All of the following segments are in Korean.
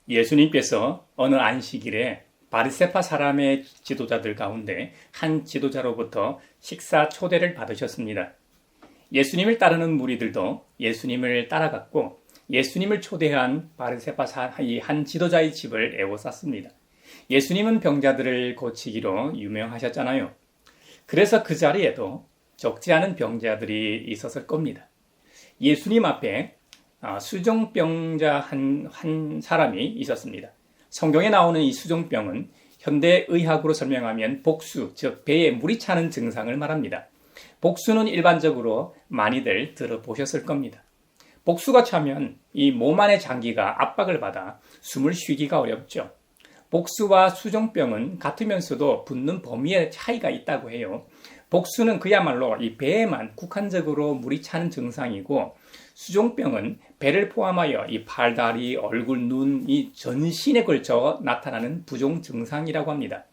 예수님께서 어느 안식일에 바리새파 사람의 지도자들 가운데 한 지도자로부터 식사 초대를 받으셨습니다. 예수님을 따르는 무리들도 예수님을 따라갔고 예수님을 초대한 바리새파 한 지도자의 집을 에워쌌습니다. 예수님은 병자들을 고치기로 유명하셨잖아요. 그래서 그 자리에도 적지 않은 병자들이 있었을 겁니다. 예수님 앞에 수종병자 한 사람이 있었습니다. 성경에 나오는 이 수종병은 현대 의학으로 설명하면 복수, 즉 배에 물이 차는 증상을 말합니다. 복수는 일반적으로 많이들 들어보셨을 겁니다. 복수가 차면 이 몸 안의 장기가 압박을 받아 숨을 쉬기가 어렵죠. 복수와 수종병은 같으면서도 붓는 범위에 차이가 있다고 해요. 복수는 그야말로 이 배에만 국한적으로 물이 차는 증상이고 수종병은 배를 포함하여 이 팔, 다리, 얼굴, 눈, 이 전신에 걸쳐 나타나는 부종 증상이라고 합니다.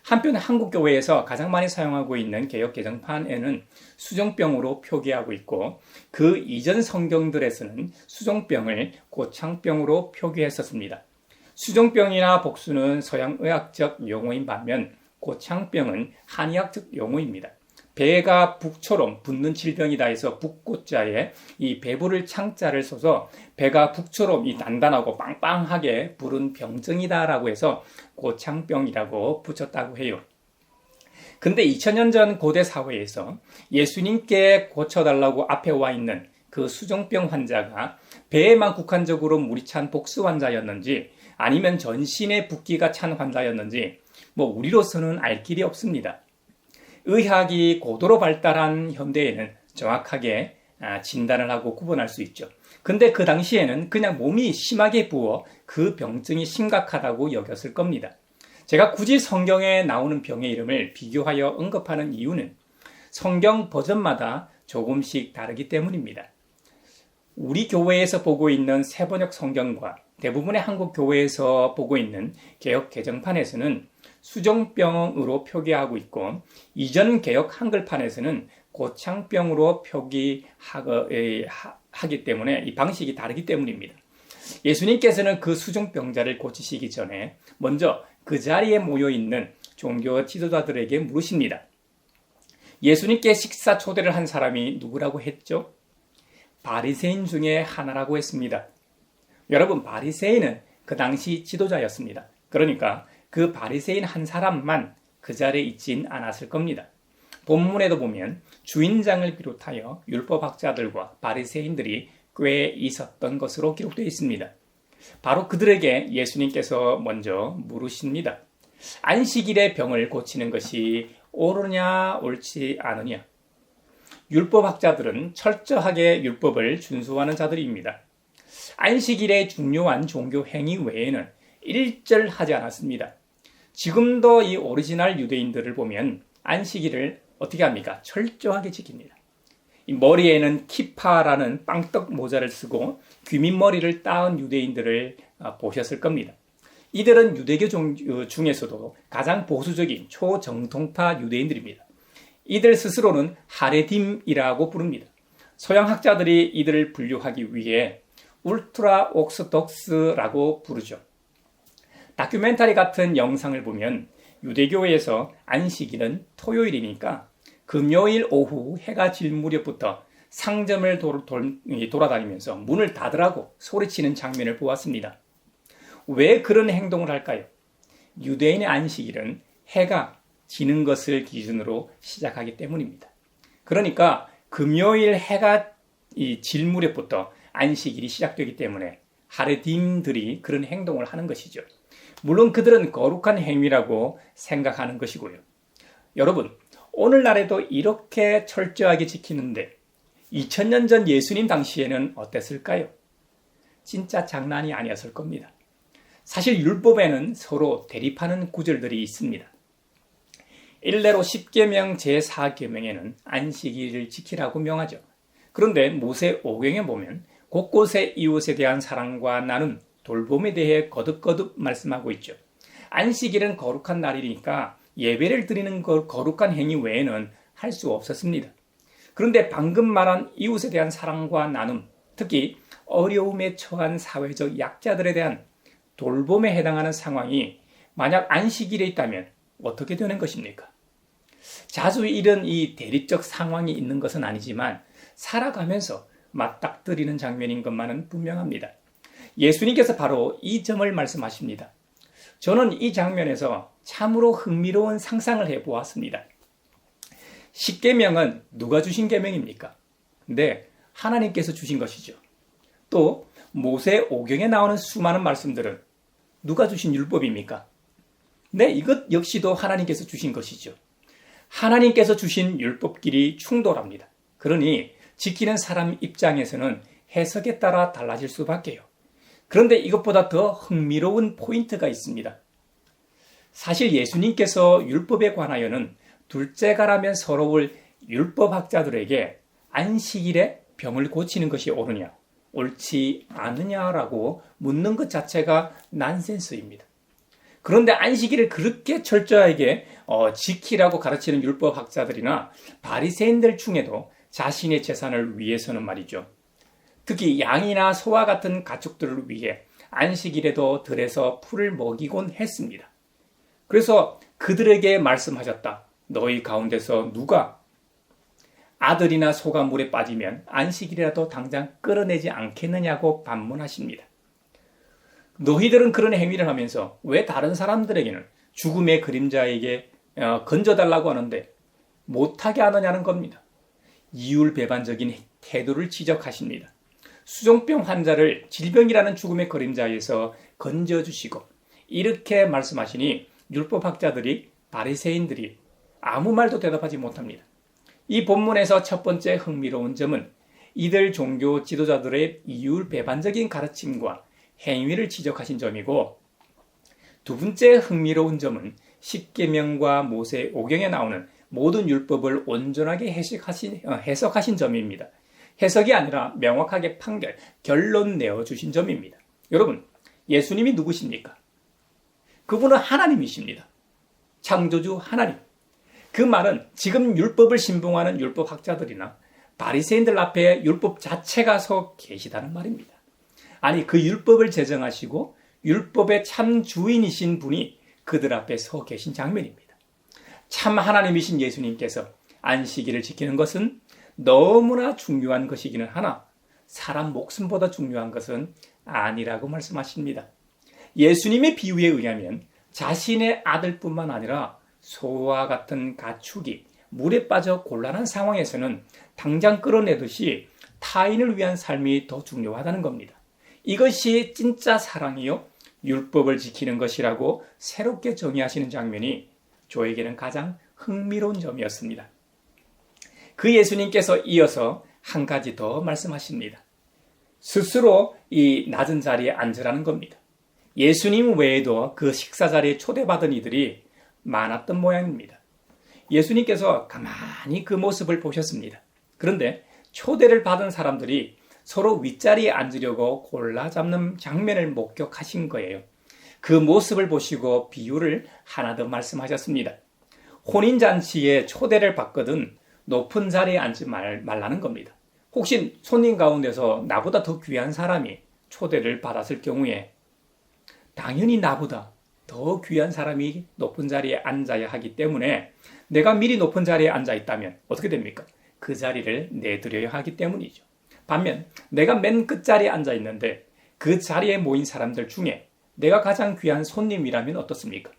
한편 한국교회에서 가장 많이 사용하고 있는 개역 개정판에는 수종병으로 표기하고 있고 그 이전 성경들에서는 수종병을 고창병으로 표기했었습니다. 수종병이나 복수는 서양의학적 용어인 반면 고창병은 한의학적 용어입니다. 배가 북처럼 붓는 질병이다 해서 북고자에 이 배부를 창자를 써서 배가 북처럼 이 단단하고 빵빵하게 부른 병증이다라고 해서 고창병이라고 붙였다고 해요. 근데 2000년 전 고대 사회에서 예수님께 고쳐달라고 앞에 와 있는 그 수종병 환자가 배에만 국한적으로 물이 찬 복수 환자였는지 아니면 전신에 붓기가 찬 환자였는지 우리로서는 알 길이 없습니다. 의학이 고도로 발달한 현대에는 정확하게 진단을 하고 구분할 수 있죠. 근데 그 당시에는 그냥 몸이 심하게 부어 그 병증이 심각하다고 여겼을 겁니다. 제가 굳이 성경에 나오는 병의 이름을 비교하여 언급하는 이유는 성경 버전마다 조금씩 다르기 때문입니다. 우리 교회에서 보고 있는 새번역 성경과 대부분의 한국 교회에서 보고 있는 개역 개정판에서는 수종병으로 표기하고 있고 이전 개역 한글판에서는 고창병으로 표기하기 때문에 이 방식이 다르기 때문입니다. 예수님께서는 그 수종병자를 고치시기 전에 먼저 그 자리에 모여있는 종교 지도자들에게 물으십니다. 예수님께 식사 초대를 한 사람이 누구라고 했죠? 바리새인 중에 하나라고 했습니다. 여러분, 바리새인은 그 당시 지도자였습니다. 그러니까 그 바리새인 한 사람만 그 자리에 있진 않았을 겁니다. 본문에도 보면 주인장을 비롯하여 율법학자들과 바리새인들이 꽤 있었던 것으로 기록되어 있습니다. 바로 그들에게 예수님께서 먼저 물으십니다. 안식일에 병을 고치는 것이 옳으냐 옳지 않으냐? 율법학자들은 철저하게 율법을 준수하는 자들입니다. 안식일의 중요한 종교 행위 외에는 일절하지 않았습니다. 지금도 이 오리지널 유대인들을 보면 안식일을 어떻게 합니까? 철저하게 지킵니다. 이 머리에는 키파라는 빵떡 모자를 쓰고 귀밑머리를 따은 유대인들을 보셨을 겁니다. 이들은 유대교 중에서도 가장 보수적인 초정통파 유대인들입니다. 이들 스스로는 하레딤이라고 부릅니다. 서양 학자들이 이들을 분류하기 위해 울트라 옥스독스라고 부르죠. 다큐멘터리 같은 영상을 보면 유대교에서 안식일은 토요일이니까 금요일 오후 해가 질 무렵부터 상점을 돌아다니면서 문을 닫으라고 소리치는 장면을 보았습니다. 왜 그런 행동을 할까요? 유대인의 안식일은 해가 지는 것을 기준으로 시작하기 때문입니다. 그러니까 금요일 해가 질 무렵부터 안식일이 시작되기 때문에 하레딤들이 그런 행동을 하는 것이죠. 물론 그들은 거룩한 행위라고 생각하는 것이고요. 여러분, 오늘날에도 이렇게 철저하게 지키는데 2000년 전 예수님 당시에는 어땠을까요? 진짜 장난이 아니었을 겁니다. 사실 율법에는 서로 대립하는 구절들이 있습니다. 일례로 10계명 제4계명에는 안식일을 지키라고 명하죠. 그런데 모세 오경에 보면 곳곳에 이웃에 대한 사랑과 나눔, 돌봄에 대해 거듭거듭 말씀하고 있죠. 안식일은 거룩한 날이니까 예배를 드리는 거룩한 행위 외에는 할 수 없었습니다. 그런데 방금 말한 이웃에 대한 사랑과 나눔, 특히 어려움에 처한 사회적 약자들에 대한 돌봄에 해당하는 상황이 만약 안식일에 있다면 어떻게 되는 것입니까? 자주 이런 이 대립적 상황이 있는 것은 아니지만 살아가면서 맞닥뜨리는 장면인 것만은 분명합니다. 예수님께서 바로 이 점을 말씀하십니다. 저는 이 장면에서 참으로 흥미로운 상상을 해보았습니다. 십계명은 누가 주신 계명입니까? 네, 하나님께서 주신 것이죠. 또 모세 오경에 나오는 수많은 말씀들은 누가 주신 율법입니까? 네, 이것 역시도 하나님께서 주신 것이죠. 하나님께서 주신 율법끼리 충돌합니다. 그러니 지키는 사람 입장에서는 해석에 따라 달라질 수밖에요. 그런데 이것보다 더 흥미로운 포인트가 있습니다. 사실 예수님께서 율법에 관하여는 둘째가라면 서러울 율법학자들에게 안식일에 병을 고치는 것이 옳으냐, 옳지 않느냐라고 묻는 것 자체가 난센스입니다. 그런데 안식일을 그렇게 철저하게 지키라고 가르치는 율법학자들이나 바리새인들 중에도 자신의 재산을 위해서는 말이죠. 특히 양이나 소와 같은 가축들을 위해 안식일에도 들에서 풀을 먹이곤 했습니다. 그래서 그들에게 말씀하셨다. 너희 가운데서 누가 아들이나 소가 물에 빠지면 안식일이라도 당장 끌어내지 않겠느냐고 반문하십니다. 너희들은 그런 행위를 하면서 왜 다른 사람들에게는 죽음의 그림자에게 건져달라고 하는데 못하게 하느냐는 겁니다. 이율배반적인 태도를 지적하십니다. 수종병 환자를 질병이라는 죽음의 그림자에서 건져주시고 이렇게 말씀하시니 율법학자들이 바리새인들이 아무 말도 대답하지 못합니다. 이 본문에서 첫 번째 흥미로운 점은 이들 종교 지도자들의 이율배반적인 가르침과 행위를 지적하신 점이고, 두 번째 흥미로운 점은 십계명과 모세 오경에 나오는 모든 율법을 온전하게 해석하신 점입니다. 해석이 아니라 명확하게 결론 내어주신 점입니다. 여러분, 예수님이 누구십니까? 그분은 하나님이십니다. 창조주 하나님. 그 말은 지금 율법을 신봉하는 율법학자들이나 바리새인들 앞에 율법 자체가 서 계시다는 말입니다. 아니, 그 율법을 제정하시고 율법의 참 주인이신 분이 그들 앞에 서 계신 장면입니다. 참 하나님이신 예수님께서 안식일을 지키는 것은 너무나 중요한 것이기는 하나 사람 목숨보다 중요한 것은 아니라고 말씀하십니다. 예수님의 비유에 의하면 자신의 아들뿐만 아니라 소와 같은 가축이 물에 빠져 곤란한 상황에서는 당장 끌어내듯이 타인을 위한 삶이 더 중요하다는 겁니다. 이것이 진짜 사랑이요 율법을 지키는 것이라고 새롭게 정의하시는 장면이 저에게는 가장 흥미로운 점이었습니다. 그 예수님께서 이어서 한 가지 더 말씀하십니다. 스스로 이 낮은 자리에 앉으라는 겁니다. 예수님 외에도 그 식사 자리에 초대받은 이들이 많았던 모양입니다. 예수님께서 가만히 그 모습을 보셨습니다. 그런데 초대를 받은 사람들이 서로 윗자리에 앉으려고 골라 잡는 장면을 목격하신 거예요. 그 모습을 보시고 비유를 하나 더 말씀하셨습니다. 혼인잔치에 초대를 받거든 높은 자리에 앉지 말라는 겁니다. 혹시 손님 가운데서 나보다 더 귀한 사람이 초대를 받았을 경우에 당연히 나보다 더 귀한 사람이 높은 자리에 앉아야 하기 때문에 내가 미리 높은 자리에 앉아 있다면 어떻게 됩니까? 그 자리를 내드려야 하기 때문이죠. 반면 내가 맨 끝자리에 앉아 있는데 그 자리에 모인 사람들 중에 내가 가장 귀한 손님이라면 어떻습니까?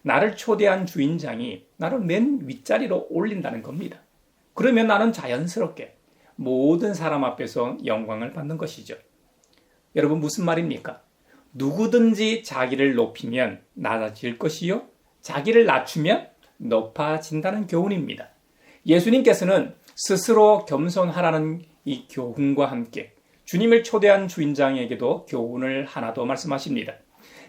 나를 초대한 주인장이 나를 맨 윗자리로 올린다는 겁니다. 그러면 나는 자연스럽게 모든 사람 앞에서 영광을 받는 것이죠. 여러분, 무슨 말입니까? 누구든지 자기를 높이면 낮아질 것이요 자기를 낮추면 높아진다는 교훈입니다. 예수님께서는 스스로 겸손하라는 이 교훈과 함께 주님을 초대한 주인장에게도 교훈을 하나 더 말씀하십니다.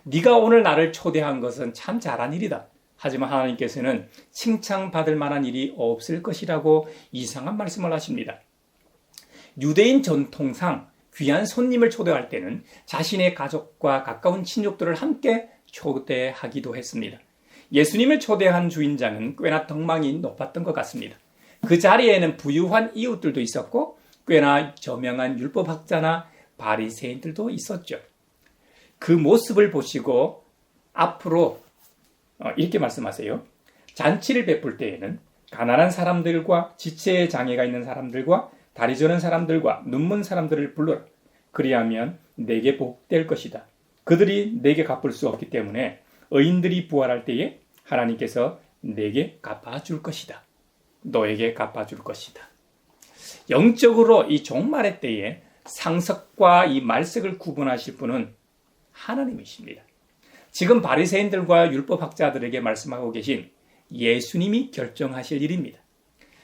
네가 오늘 나를 초대한 것은 참 잘한 일이다. 하지만 하나님께서는 칭찬받을 만한 일이 없을 것이라고 이상한 말씀을 하십니다. 유대인 전통상 귀한 손님을 초대할 때는 자신의 가족과 가까운 친족들을 함께 초대하기도 했습니다. 예수님을 초대한 주인장은 꽤나 덕망이 높았던 것 같습니다. 그 자리에는 부유한 이웃들도 있었고 꽤나 저명한 율법학자나 바리새인들도 있었죠. 그 모습을 보시고 앞으로 이렇게 말씀하세요. 잔치를 베풀 때에는 가난한 사람들과 지체에 장애가 있는 사람들과 다리 저는 사람들과 눈먼 사람들을 불러라. 그리하면 내게 복될 것이다. 그들이 내게 갚을 수 없기 때문에 의인들이 부활할 때에 하나님께서 내게 갚아줄 것이다. 너에게 갚아줄 것이다. 영적으로 이 종말의 때에 상석과 이 말석을 구분하실 분은 하나님이십니다. 지금 바리새인들과 율법학자들에게 말씀하고 계신 예수님이 결정하실 일입니다.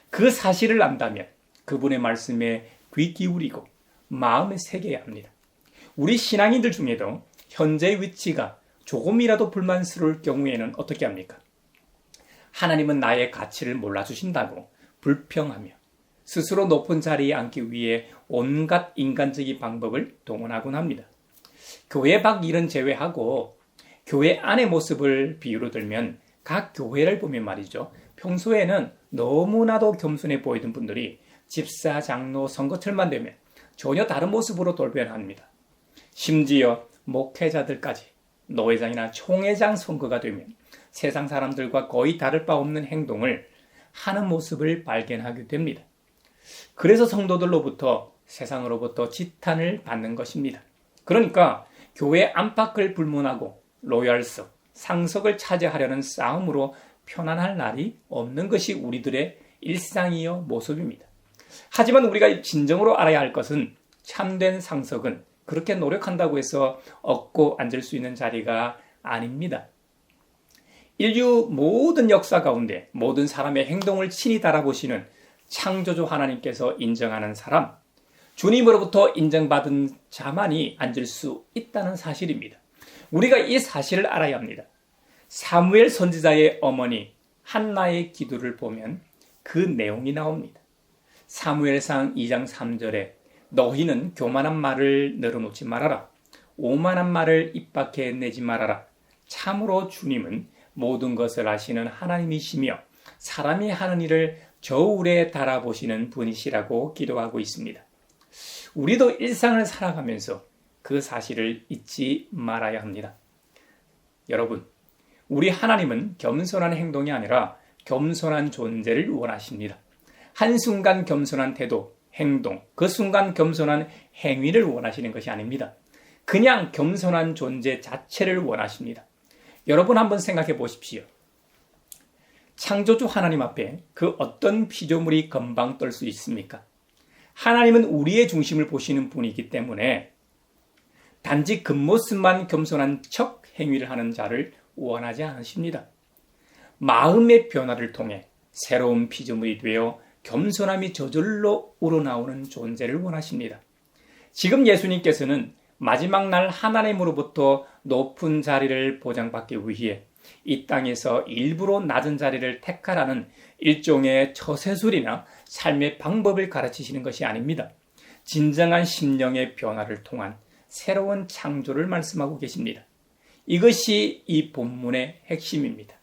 그 사실을 안다면 그분의 말씀에 귀 기울이고 마음에 새겨야 합니다. 우리 신앙인들 중에도 현재 위치가 조금이라도 불만스러울 경우에는 어떻게 합니까? 하나님은 나의 가치를 몰라주신다고 불평하며 스스로 높은 자리에 앉기 위해 온갖 인간적인 방법을 동원하곤 합니다. 교회 밖 일은 제외하고 교회 안의 모습을 비유로 들면 각 교회를 보면 말이죠. 평소에는 너무나도 겸손해 보이던 분들이 집사, 장로, 선거철만 되면 전혀 다른 모습으로 돌변합니다. 심지어 목회자들까지 노회장이나 총회장 선거가 되면 세상 사람들과 거의 다를 바 없는 행동을 하는 모습을 발견하게 됩니다. 그래서 성도들로부터 세상으로부터 지탄을 받는 것입니다. 그러니까 교회 안팎을 불문하고 로얄석, 상석을 차지하려는 싸움으로 편안할 날이 없는 것이 우리들의 일상이요 모습입니다. 하지만 우리가 진정으로 알아야 할 것은 참된 상석은 그렇게 노력한다고 해서 얻고 앉을 수 있는 자리가 아닙니다. 인류 모든 역사 가운데 모든 사람의 행동을 친히 달아보시는 창조주 하나님께서 인정하는 사람, 주님으로부터 인정받은 자만이 앉을 수 있다는 사실입니다. 우리가 이 사실을 알아야 합니다. 사무엘 선지자의 어머니 한나의 기도를 보면 그 내용이 나옵니다. 사무엘상 2장 3절에 너희는 교만한 말을 늘어놓지 말아라. 오만한 말을 입 밖에 내지 말아라. 참으로 주님은 모든 것을 아시는 하나님이시며 사람이 하는 일을 저울에 달아보시는 분이시라고 기도하고 있습니다. 우리도 일상을 살아가면서 그 사실을 잊지 말아야 합니다. 여러분, 우리 하나님은 겸손한 행동이 아니라 겸손한 존재를 원하십니다. 한순간 겸손한 태도, 행동, 그 순간 겸손한 행위를 원하시는 것이 아닙니다. 그냥 겸손한 존재 자체를 원하십니다. 여러분 한번 생각해 보십시오. 창조주 하나님 앞에 그 어떤 피조물이 금방 떨 수 있습니까? 하나님은 우리의 중심을 보시는 분이기 때문에 단지 겉모습만 겸손한 척 행위를 하는 자를 원하지 않으십니다. 마음의 변화를 통해 새로운 피조물이 되어 겸손함이 저절로 우러나오는 존재를 원하십니다. 지금 예수님께서는 마지막 날 하나님으로부터 높은 자리를 보장받기 위해 이 땅에서 일부러 낮은 자리를 택하라는 일종의 처세술이나 삶의 방법을 가르치시는 것이 아닙니다. 진정한 심령의 변화를 통한 새로운 창조를 말씀하고 계십니다. 이것이 이 본문의 핵심입니다.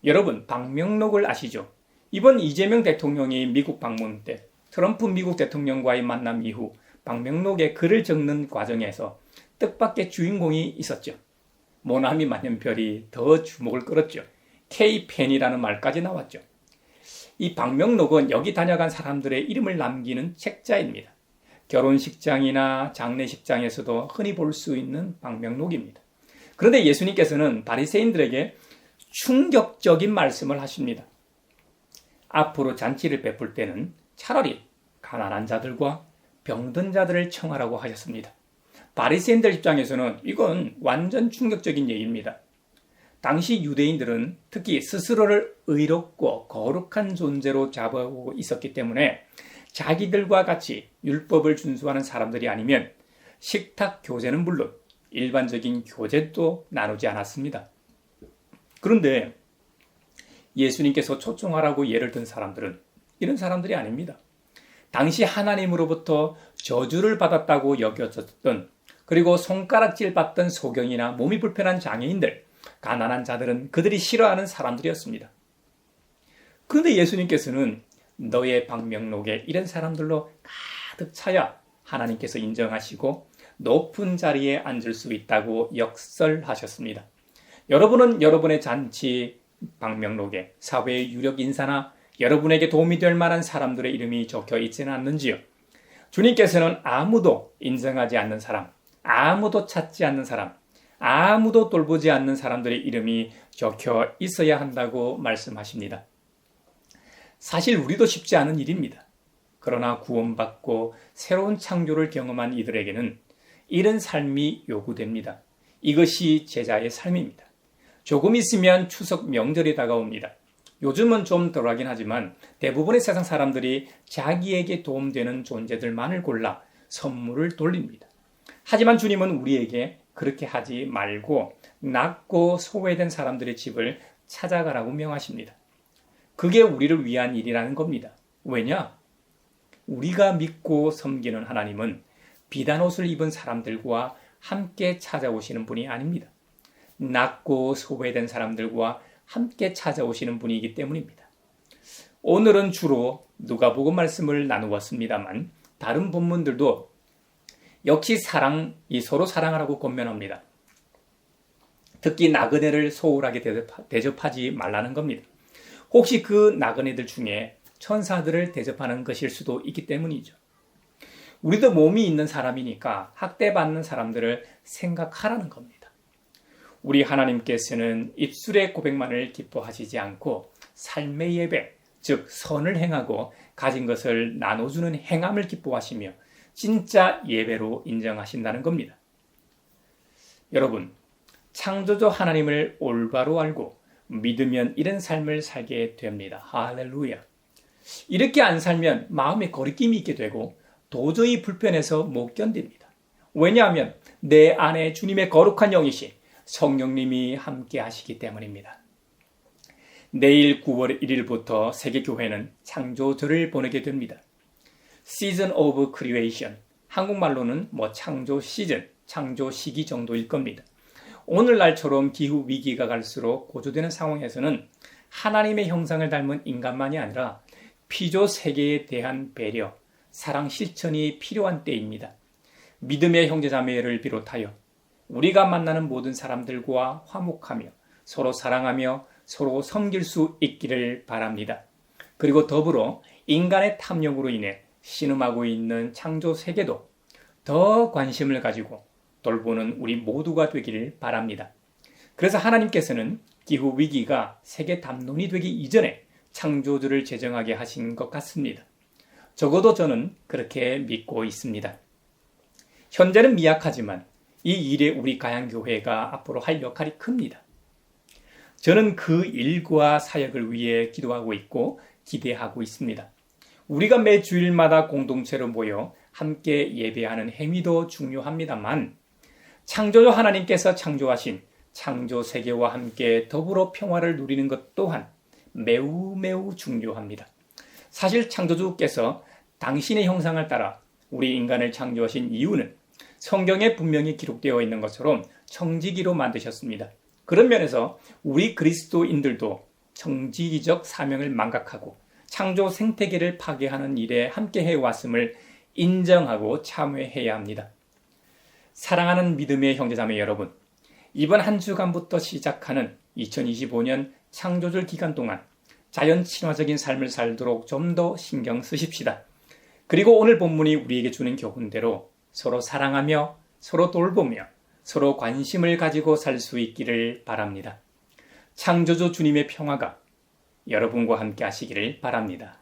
여러분, 방명록을 아시죠? 이번 이재명 대통령이 미국 방문 때 트럼프 미국 대통령과의 만남 이후 방명록에 글을 적는 과정에서 뜻밖의 주인공이 있었죠. 모나미 만년별이 더 주목을 끌었죠. K펜이라는 말까지 나왔죠. 이 방명록은 여기 다녀간 사람들의 이름을 남기는 책자입니다. 결혼식장이나 장례식장에서도 흔히 볼 수 있는 방명록입니다. 그런데 예수님께서는 바리새인들에게 충격적인 말씀을 하십니다. 앞으로 잔치를 베풀 때는 차라리 가난한 자들과 병든 자들을 청하라고 하셨습니다. 바리새인들 입장에서는 이건 완전 충격적인 얘기입니다. 당시 유대인들은 특히 스스로를 의롭고 거룩한 존재로 잡아오고 있었기 때문에 자기들과 같이 율법을 준수하는 사람들이 아니면 식탁 교제는 물론 일반적인 교제도 나누지 않았습니다. 그런데 예수님께서 초청하라고 예를 든 사람들은 이런 사람들이 아닙니다. 당시 하나님으로부터 저주를 받았다고 여겨졌던, 그리고 손가락질 받던 소경이나 몸이 불편한 장애인들, 가난한 자들은 그들이 싫어하는 사람들이었습니다. 그런데 예수님께서는 너의 방명록에 이런 사람들로 가득 차야 하나님께서 인정하시고 높은 자리에 앉을 수 있다고 역설하셨습니다. 여러분은 여러분의 잔치 방명록에 사회의 유력 인사나 여러분에게 도움이 될 만한 사람들의 이름이 적혀 있지는 않는지요? 주님께서는 아무도 인정하지 않는 사람, 아무도 찾지 않는 사람, 아무도 돌보지 않는 사람들의 이름이 적혀 있어야 한다고 말씀하십니다. 사실 우리도 쉽지 않은 일입니다. 그러나 구원받고 새로운 창조를 경험한 이들에게는 이런 삶이 요구됩니다. 이것이 제자의 삶입니다. 조금 있으면 추석 명절이 다가옵니다. 요즘은 좀 덜하긴 하지만 대부분의 세상 사람들이 자기에게 도움되는 존재들만을 골라 선물을 돌립니다. 하지만 주님은 우리에게 그렇게 하지 말고 낮고 소외된 사람들의 집을 찾아가라고 명하십니다. 그게 우리를 위한 일이라는 겁니다. 왜냐? 우리가 믿고 섬기는 하나님은 비단 옷을 입은 사람들과 함께 찾아오시는 분이 아닙니다. 낮고 소외된 사람들과 함께 찾아오시는 분이기 때문입니다. 오늘은 주로 누가복음 말씀을 나누었습니다만 다른 본문들도 역시 서로 사랑하라고 권면합니다. 특히 나그네를 소홀하게 대접하지 말라는 겁니다. 혹시 그 나그네들 중에 천사들을 대접하는 것일 수도 있기 때문이죠. 우리도 몸이 있는 사람이니까 학대받는 사람들을 생각하라는 겁니다. 우리 하나님께서는 입술의 고백만을 기뻐하시지 않고 삶의 예배, 즉 선을 행하고 가진 것을 나눠주는 행함을 기뻐하시며 진짜 예배로 인정하신다는 겁니다. 여러분, 창조주 하나님을 올바로 알고 믿으면 이런 삶을 살게 됩니다. 할렐루야. 이렇게 안 살면 마음에 거리낌이 있게 되고 도저히 불편해서 못 견딥니다. 왜냐하면 내 안에 주님의 거룩한 영이신 성령님이 함께 하시기 때문입니다. 내일 9월 1일부터 세계교회는 창조절을 보내게 됩니다. Season of Creation, 한국말로는 창조 시즌, 창조 시기 정도일 겁니다. 오늘날처럼 기후 위기가 갈수록 고조되는 상황에서는 하나님의 형상을 닮은 인간만이 아니라 피조 세계에 대한 배려, 사랑 실천이 필요한 때입니다. 믿음의 형제자매를 비롯하여 우리가 만나는 모든 사람들과 화목하며 서로 사랑하며 서로 섬길 수 있기를 바랍니다. 그리고 더불어 인간의 탐욕으로 인해 신음하고 있는 창조 세계도 더 관심을 가지고 돌보는 우리 모두가 되기를 바랍니다. 그래서 하나님께서는 기후 위기가 세계 담론이 되기 이전에 창조주를 제정하게 하신 것 같습니다. 적어도 저는 그렇게 믿고 있습니다. 현재는 미약하지만 이 일에 우리 가양교회가 앞으로 할 역할이 큽니다. 저는 그 일과 사역을 위해 기도하고 있고 기대하고 있습니다. 우리가 매 주일마다 공동체로 모여 함께 예배하는 행위도 중요합니다만 창조주 하나님께서 창조하신 창조 세계와 함께 더불어 평화를 누리는 것 또한 매우 중요합니다. 사실 창조주께서 당신의 형상을 따라 우리 인간을 창조하신 이유는 성경에 분명히 기록되어 있는 것처럼 청지기로 만드셨습니다. 그런 면에서 우리 그리스도인들도 청지기적 사명을 망각하고 창조 생태계를 파괴하는 일에 함께 해왔음을 인정하고 참회해야 합니다. 사랑하는 믿음의 형제자매 여러분, 이번 한 주간부터 시작하는 2025년 창조절 기간 동안 자연 친화적인 삶을 살도록 좀 더 신경 쓰십시다. 그리고 오늘 본문이 우리에게 주는 교훈대로 서로 사랑하며 서로 돌보며 서로 관심을 가지고 살 수 있기를 바랍니다. 창조주 주님의 평화가 여러분과 함께 하시기를 바랍니다.